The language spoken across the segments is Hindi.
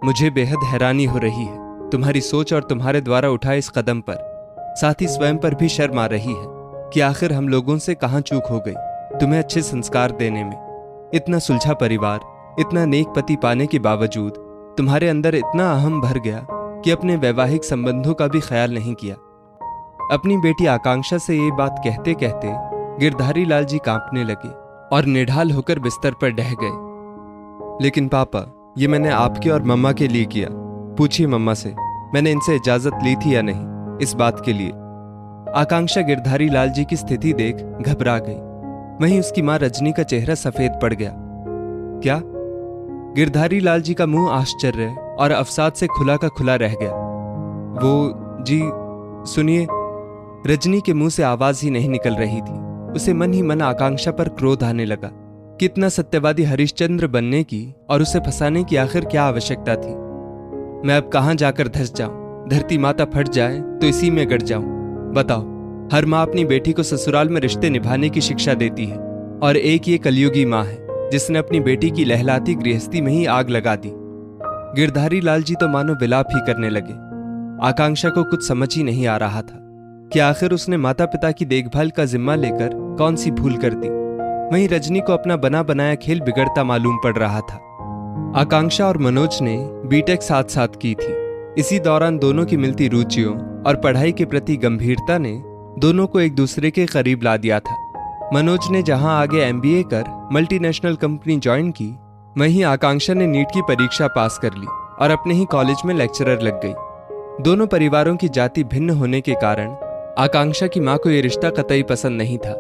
मुझे बेहद हैरानी हो रही है तुम्हारी सोच और तुम्हारे द्वारा उठाए इस कदम पर। साथ ही स्वयं पर भी शर्म आ रही है कि आखिर हम लोगों से कहाँ चूक हो गई तुम्हें अच्छे संस्कार देने में। इतना सुलझा परिवार, इतना नेक पति पाने के बावजूद तुम्हारे अंदर इतना अहम भर गया कि अपने वैवाहिक संबंधों का भी ख्याल नहीं किया। अपनी बेटी आकांक्षा से ये बात कहते कहते गिरधारी लाल जी कांपने लगे और निढाल होकर बिस्तर पर ढह गए। लेकिन पापा, ये मैंने आपके और मम्मा के लिए किया। पूछिए मम्मा से, मैंने इनसे इजाजत ली थी या नहीं इस बात के लिए। आकांक्षा गिरधारी लाल जी की स्थिति देख घबरा गई। वहीं उसकी मां रजनी का चेहरा सफेद पड़ गया। क्या? गिरधारी लाल जी का मुंह आश्चर्य और अवसाद से खुला का खुला रह गया। वो जी सुनिए। रजनी के मुंह से आवाज ही नहीं निकल रही थी। उसे मन ही मन आकांक्षा पर क्रोध आने लगा। कितना सत्यवादी हरिश्चंद्र बनने की और उसे फंसाने की आखिर क्या आवश्यकता थी। मैं अब कहां जाकर धंस जाऊं? धरती माता फट जाए तो इसी में गड़ जाऊं। बताओ, हर माँ अपनी बेटी को ससुराल में रिश्ते निभाने की शिक्षा देती है और एक ये कलयुगी माँ है जिसने अपनी बेटी की लहलाती गृहस्थी में ही आग लगा दी। गिरधारी लाल जी तो मानो विलाप ही करने लगे। आकांक्षा को कुछ समझ ही नहीं आ रहा था कि आखिर उसने माता पिता की देखभाल का जिम्मा लेकर कौन सी भूल कर दी। वहीं रजनी को अपना बना बनाया खेल बिगड़ता मालूम पड़ रहा था। आकांक्षा और मनोज ने बीटेक साथ साथ की थी। इसी दौरान दोनों की मिलती रुचियों और पढ़ाई के प्रति गंभीरता ने दोनों को एक दूसरे के करीब ला दिया था। मनोज ने जहां आगे एमबीए कर मल्टीनेशनल कंपनी ज्वाइन की, वहीं आकांक्षा ने नीट की परीक्षा पास कर ली और अपने ही कॉलेज में लेक्चरर लग गई। दोनों परिवारों की जाति भिन्न होने के कारण आकांक्षा की मां को यह रिश्ता कतई पसंद नहीं था,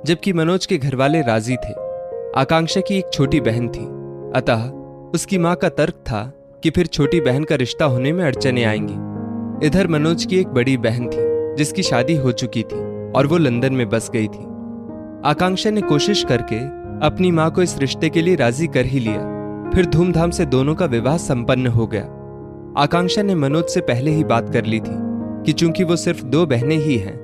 जबकि मनोज के घरवाले राजी थे। आकांक्षा की एक छोटी बहन थी, अतः उसकी मां का तर्क था कि फिर छोटी बहन का रिश्ता होने में अड़चने आएंगी। इधर मनोज की एक बड़ी बहन थी जिसकी शादी हो चुकी थी और वो लंदन में बस गई थी। आकांक्षा ने कोशिश करके अपनी मां को इस रिश्ते के लिए राजी कर ही लिया। फिर धूमधाम से दोनों का विवाह संपन्न हो गया। आकांक्षा ने मनोज से पहले ही बात कर ली थी कि चूंकि वो सिर्फ 2 बहनें ही हैं,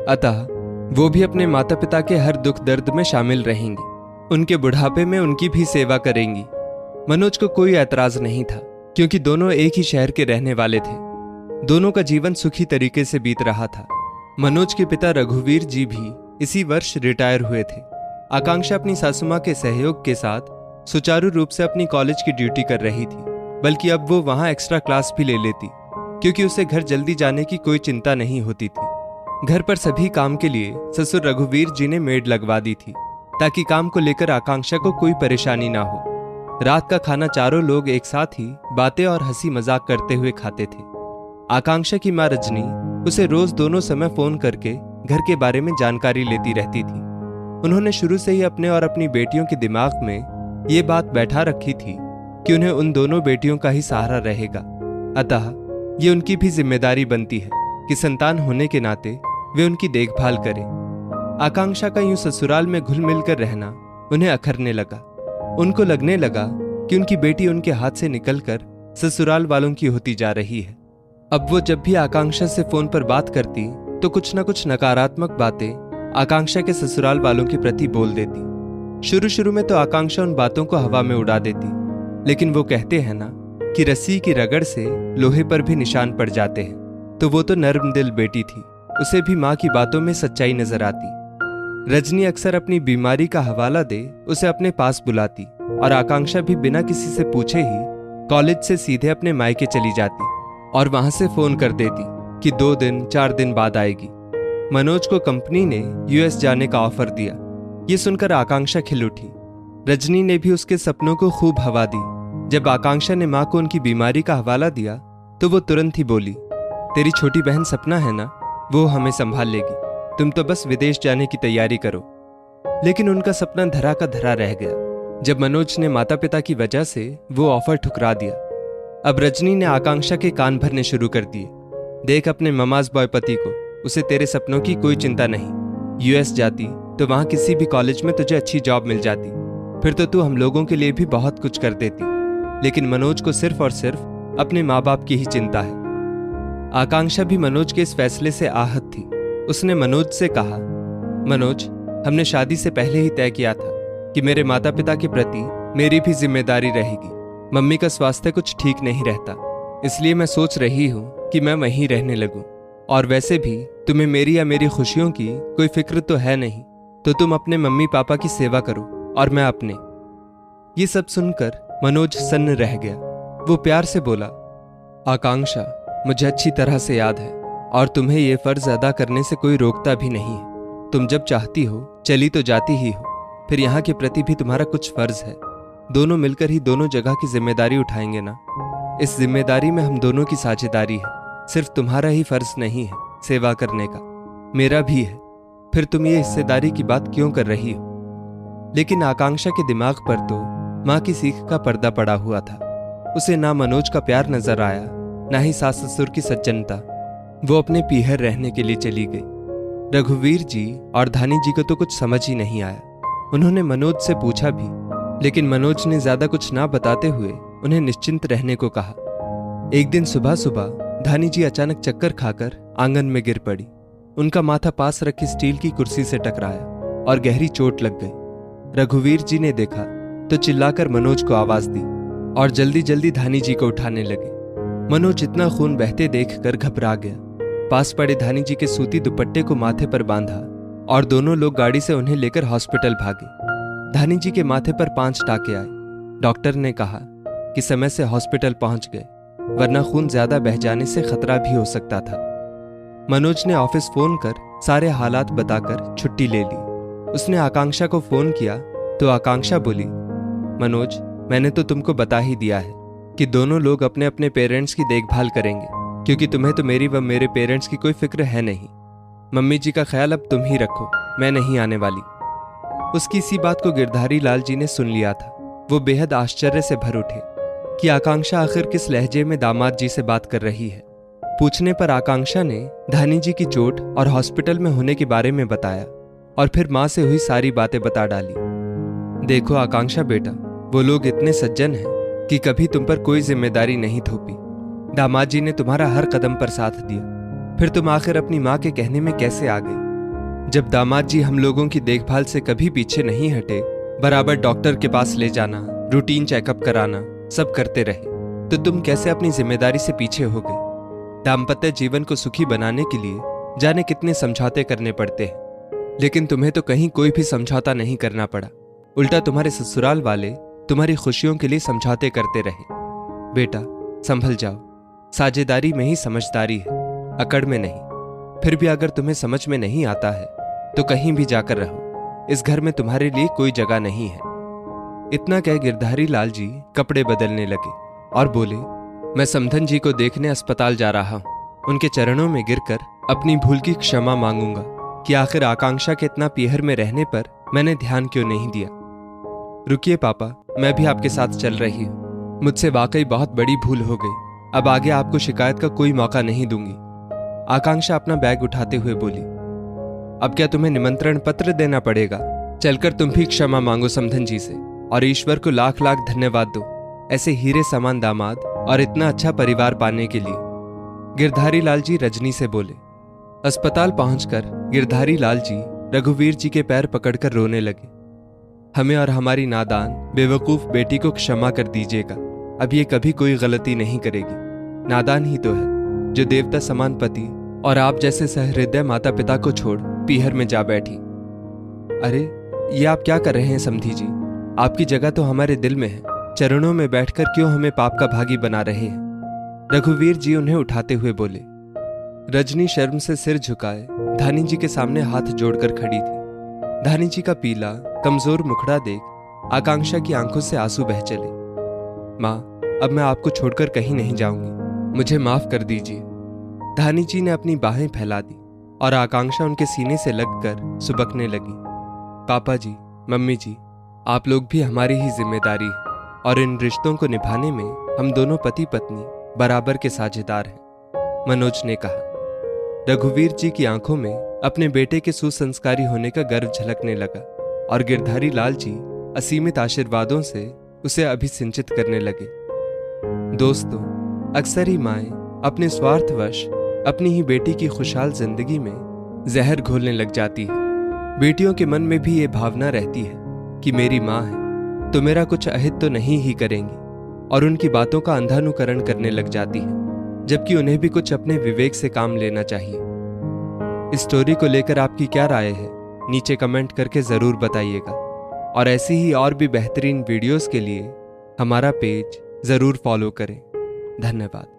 अतः वो भी अपने माता पिता के हर दुख दर्द में शामिल रहेंगी। उनके बुढ़ापे में उनकी भी सेवा करेंगी। मनोज को कोई ऐतराज नहीं था क्योंकि दोनों एक ही शहर के रहने वाले थे। दोनों का जीवन सुखी तरीके से बीत रहा था। मनोज के पिता रघुवीर जी भी इसी वर्ष रिटायर हुए थे। आकांक्षा अपनी सासुमां के सहयोग के साथ सुचारू रूप से अपनी कॉलेज की ड्यूटी कर रही थी, बल्कि अब वो वहां एक्स्ट्रा क्लास भी ले लेती क्योंकि उसे घर जल्दी जाने की कोई चिंता नहीं होती थी। घर पर सभी काम के लिए ससुर रघुवीर जी ने मेड लगवा दी थी ताकि काम को लेकर आकांक्षा को कोई परेशानी ना हो। रात का खाना चारों लोग एक साथ ही बातें और हंसी मजाक करते हुए खाते थे। आकांक्षा की मां रजनी उसे रोज दोनों समय फोन करके घर के बारे में जानकारी लेती रहती थी। उन्होंने शुरू से ही अपने और अपनी बेटियों के दिमाग में ये बात बैठा रखी थी कि उन्हें उन दोनों बेटियों का ही सहारा रहेगा। अतः ये उनकी भी जिम्मेदारी बनती है कि संतान होने के नाते वे उनकी देखभाल करें। आकांक्षा का यूं ससुराल में घुल मिल कर रहना उन्हें अखरने लगा। उनको लगने लगा कि उनकी बेटी उनके हाथ से निकलकर ससुराल वालों की होती जा रही है। अब वो जब भी आकांक्षा से फोन पर बात करती तो कुछ न कुछ नकारात्मक बातें आकांक्षा के ससुराल वालों के प्रति बोल देती। शुरू में तो आकांक्षा उन बातों को हवा में उड़ा देती, लेकिन वो कहते हैं ना कि रस्सी की रगड़ से लोहे पर भी निशान पड़ जाते हैं, तो वो तो नर्म दिल बेटी थी। उसे भी माँ की बातों में सच्चाई नजर आती। रजनी अक्सर अपनी बीमारी का हवाला दे उसे अपने पास बुलाती और आकांक्षा भी बिना किसी से पूछे ही कॉलेज से सीधे अपने मायके चली जाती और वहां से फोन कर देती कि 2 दिन 4 दिन बाद आएगी। मनोज को कंपनी ने यूएस जाने का ऑफर दिया। ये सुनकर आकांक्षा खिल उठी। रजनी ने भी उसके सपनों को खूब हवा दी। जब आकांक्षा ने माँ को उनकी बीमारी का हवाला दिया तो वो तुरंत ही बोली, तेरी छोटी बहन सपना है ना, वो हमें संभाल लेगी, तुम तो बस विदेश जाने की तैयारी करो। लेकिन उनका सपना धरा का धरा रह गया जब मनोज ने माता पिता की वजह से वो ऑफर ठुकरा दिया। अब रजनी ने आकांक्षा के कान भरने शुरू कर दिए। देख अपने ममाज बॉय पति को, उसे तेरे सपनों की कोई चिंता नहीं। यूएस जाती तो वहां किसी भी कॉलेज में तुझे अच्छी जॉब मिल जाती, फिर तो तू हम लोगों के लिए भी बहुत कुछ कर देती। लेकिन मनोज को सिर्फ और सिर्फ अपने माँ बाप की ही चिंता है। आकांक्षा भी मनोज के इस फैसले से आहत थी। उसने मनोज से कहा, मनोज, हमने शादी से पहले ही तय किया था कि मेरे माता पिता के प्रति मेरी भी जिम्मेदारी रहेगी। मम्मी का स्वास्थ्य कुछ ठीक नहीं रहता, इसलिए मैं सोच रही हूँ कि मैं वहीं रहने लगूं। और वैसे भी तुम्हें मेरी या मेरी खुशियों की कोई फिक्र तो है नहीं, तो तुम अपने मम्मी पापा की सेवा करो और मैं अपने। ये सब सुनकर मनोज सन्न रह गया। वो प्यार से बोला, आकांक्षा, मुझे अच्छी तरह से याद है और तुम्हें ये फर्ज अदा करने से कोई रोकता भी नहीं है। तुम जब चाहती हो चली तो जाती ही हो, फिर यहाँ के प्रति भी तुम्हारा कुछ फर्ज है। दोनों मिलकर ही दोनों जगह की जिम्मेदारी उठाएंगे ना। इस जिम्मेदारी में हम दोनों की साझेदारी है। सिर्फ तुम्हारा ही फर्ज नहीं है सेवा करने का, मेरा भी है। फिर तुम ये हिस्सेदारी की बात क्यों कर रही हो? लेकिन आकांक्षा के दिमाग पर तो माँ की सीख का पर्दा पड़ा हुआ था। उसे ना मनोज का प्यार नजर आया, ना ही सास ससुर की सज्जनता। वो अपने पीहर रहने के लिए चली गई। रघुवीर जी और धानी जी को तो कुछ समझ ही नहीं आया। उन्होंने मनोज से पूछा भी, लेकिन मनोज ने ज्यादा कुछ ना बताते हुए उन्हें निश्चिंत रहने को कहा। एक दिन सुबह सुबह धानी जी अचानक चक्कर खाकर आंगन में गिर पड़ी। उनका माथा पास रखी स्टील की कुर्सी से टकराया और गहरी चोट लग गई। रघुवीर जी ने देखा तो चिल्लाकर मनोज को आवाज दी और जल्दी जल्दी धानी जी को उठाने लगे। मनोज इतना खून बहते देखकर घबरा गया। पास पड़े धानी जी के सूती दुपट्टे को माथे पर बांधा और दोनों लोग गाड़ी से उन्हें लेकर हॉस्पिटल भागे। धानी जी के माथे पर 5 टाके आए। डॉक्टर ने कहा कि समय से हॉस्पिटल पहुंच गए, वरना खून ज्यादा बह जाने से खतरा भी हो सकता था। मनोज ने ऑफिस फोन कर सारे हालात बताकर छुट्टी ले ली। उसने आकांक्षा को फोन किया तो आकांक्षा बोली, मनोज, मैंने तो तुमको बता ही दिया है कि दोनों लोग अपने अपने पेरेंट्स की देखभाल करेंगे, क्योंकि तुम्हें तो मेरी व मेरे पेरेंट्स की कोई फिक्र है नहीं। मम्मी जी का ख्याल अब तुम ही रखो, मैं नहीं आने वाली। उसकी इसी बात को गिरधारी लाल जी ने सुन लिया था। वो बेहद आश्चर्य से भर उठे कि आकांक्षा आखिर किस लहजे में दामाद जी से बात कर रही है। पूछने पर आकांक्षा ने धानी जी की चोट और हॉस्पिटल में होने के बारे में बताया और फिर माँ से हुई सारी बातें बता डाली। देखो आकांक्षा बेटा, वो लोग इतने सज्जन हैं कि कभी तुम पर कोई जिम्मेदारी नहीं थोपी। दामाद जी ने तुम्हारा हर कदम पर साथ दिया, फिर तुम आखिर अपनी माँ के कहने में कैसे आ गई? जब दामाद जी हम लोगों की देखभाल से कभी पीछे नहीं हटे, बराबर डॉक्टर के पास ले जाना, रूटीन चेकअप कराना सब करते रहे, तो तुम कैसे अपनी जिम्मेदारी से पीछे हो गई? दाम्पत्य जीवन को सुखी बनाने के लिए जाने कितने समझौते करने पड़ते हैं, लेकिन तुम्हें तो कहीं कोई भी समझौता नहीं करना पड़ा। उल्टा तुम्हारे ससुराल वाले तुम्हारी खुशियों के लिए समझौते करते रहे। बेटा संभल जाओ, साझेदारी में ही समझदारी है, अकड़ में नहीं। फिर भी अगर तुम्हें समझ में नहीं आता है तो कहीं भी जाकर रहो, इस घर में तुम्हारे लिए कोई जगह नहीं है। इतना कह गिरधारी लाल जी कपड़े बदलने लगे और बोले, मैं समधन जी को देखने अस्पताल जा रहा हूँ। उनके चरणों में गिरकर अपनी भूल की क्षमा मांगूंगा कि आखिर आकांक्षा के इतना पीहर में रहने पर मैंने ध्यान क्यों नहीं दिया। रुकिए पापा, मैं भी आपके साथ चल रही हूँ। मुझसे वाकई बहुत बड़ी भूल हो गई। अब आगे आपको शिकायत का कोई मौका नहीं दूंगी। आकांक्षा अपना बैग उठाते हुए बोली, अब क्या तुम्हें निमंत्रण पत्र देना पड़ेगा? चलकर तुम भी क्षमा मांगो समधन जी से और ईश्वर को लाख लाख धन्यवाद दो, ऐसे हीरे समान दामाद और इतना अच्छा परिवार पाने के लिए। गिरधारी लाल जी रजनी से बोले। अस्पताल पहुंचकर गिरधारी लाल जी रघुवीर जी के पैर पकड़कर रोने लगे। हमें और हमारी नादान बेवकूफ बेटी को क्षमा कर दीजिएगा। अब ये कभी कोई गलती नहीं करेगी। नादान ही तो है जो देवता समान पति और आप जैसे सहृदय माता पिता को छोड़ पीहर में जा बैठी। अरे ये आप क्या कर रहे हैं समधी जी? आपकी जगह तो हमारे दिल में है। चरणों में बैठकर क्यों हमें पाप का भागी बना रहे हैं? रघुवीर जी उन्हें उठाते हुए बोले। रजनी शर्म से सिर झुकाए धानी जी के सामने हाथ जोड़कर खड़ी थी। धानी जी का पीला कमजोर मुखड़ा देख आकांक्षा की आंखों से आंसू बह चले। माँ, अब मैं आपको छोड़कर कहीं नहीं जाऊंगी, मुझे माफ कर दीजिए। धानी जी ने अपनी बाहें फैला दी और आकांक्षा उनके सीने से लगकर सुबकने लगी। पापा जी, मम्मी जी, आप लोग भी हमारी ही जिम्मेदारी है और इन रिश्तों को निभाने में हम दोनों पति पत्नी बराबर के साझेदार हैं, मनोज ने कहा। रघुवीर जी की आंखों में अपने बेटे के सुसंस्कारी होने का गर्व झलकने लगा और गिरधारी लाल जी असीमित आशीर्वादों से उसे अभिसिंचित करने लगे। दोस्तों, अक्सर ही माएं अपने स्वार्थवश अपनी ही बेटी की खुशहाल जिंदगी में जहर घोलने लग जाती है। बेटियों के मन में भी ये भावना रहती है कि मेरी माँ है तो मेरा कुछ अहित तो नहीं ही करेंगी। और उनकी बातों का अंधानुकरण करने लग जाती हैं, जबकि उन्हें भी कुछ अपने विवेक से काम लेना चाहिए। इस स्टोरी को लेकर आपकी क्या राय है, नीचे कमेंट करके ज़रूर बताइएगा। और ऐसी ही और भी बेहतरीन वीडियोस के लिए हमारा पेज ज़रूर फॉलो करें। धन्यवाद।